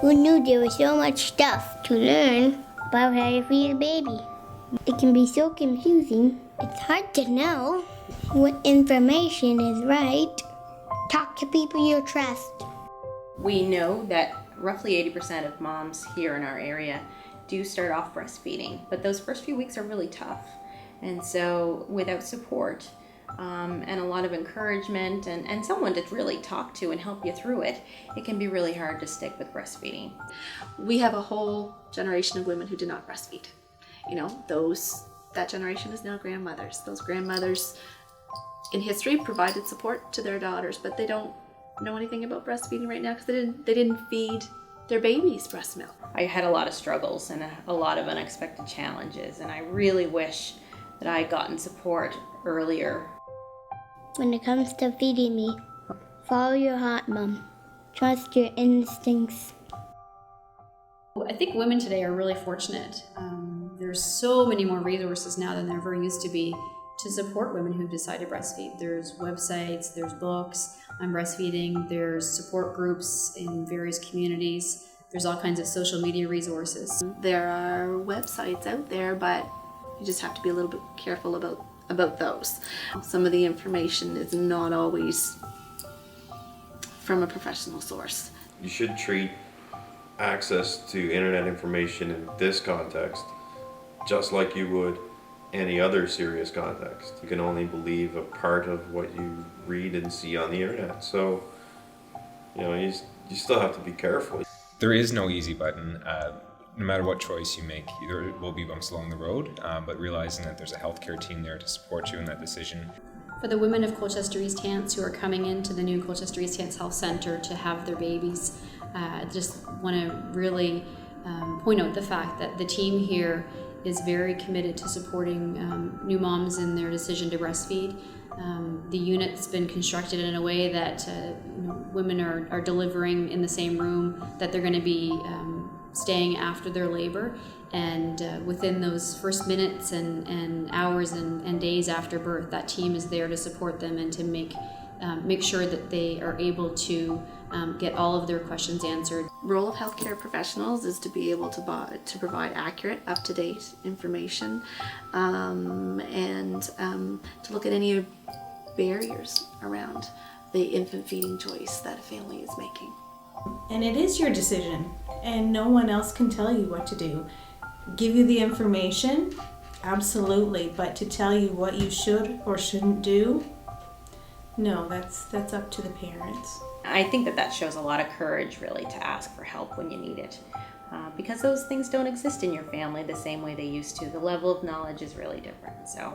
Who knew there was so much stuff to learn about how to feed a baby? It can be so confusing. It's hard to know what information is right. Talk to people you trust. We know that roughly 80% of moms here in our area do start off breastfeeding, but those first few weeks are really tough. And so without support and a lot of encouragement and someone to really talk to and help you through it, it can be really hard to stick with breastfeeding. We have a whole generation of women who did not breastfeed. That generation is now grandmothers. Those grandmothers in history provided support to their daughters, but they don't know anything about breastfeeding right now because they didn't feed their babies breast milk. I had a lot of struggles and a lot of unexpected challenges, and I really wish that I had gotten support earlier. When it comes to feeding me, follow your heart, Mom. Trust your instincts. I think women today are really fortunate. There's so many more resources now than there ever used to be to support women who decide to breastfeed. There's websites, there's books on breastfeeding, there's support groups in various communities, there's all kinds of social media resources. There are websites out there, but you just have to be a little bit careful about those. Some of the information is not always from a professional source. You should treat access to internet information in this context just like you would any other serious context. You can only believe a part of what you read and see on the internet. So, you still have to be careful. There is no easy button. No matter what choice you make, there will be bumps along the road, but realizing that there's a healthcare team there to support you in that decision. For the women of Colchester East Hants who are coming into the new Colchester East Hants Health Centre to have their babies, just want to really point out the fact that the team here is very committed to supporting new moms in their decision to breastfeed. The unit's been constructed in a way that women are delivering in the same room, that they're going to be staying after their labor, and within those first minutes and hours and days after birth, that team is there to support them and to make sure that they are able to get all of their questions answered. The role of healthcare professionals is to be able to provide accurate, up-to-date information and to look at any barriers around the infant feeding choice that a family is making. And it is your decision, and no one else can tell you what to do. Give you the information, absolutely, but to tell you what you should or shouldn't do, no, that's up to the parents. I think that shows a lot of courage, really, to ask for help when you need it. Because those things don't exist in your family the same way they used to. The level of knowledge is really different. So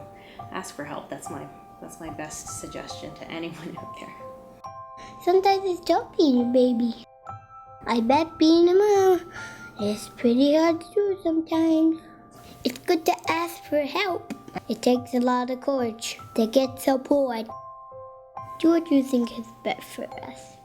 ask for help. That's my best suggestion to anyone out there. Sometimes it's tough being a baby. I bet being a mom is pretty hard to do sometimes. It's good to ask for help. It takes a lot of courage to get support. Do what you think is best for us.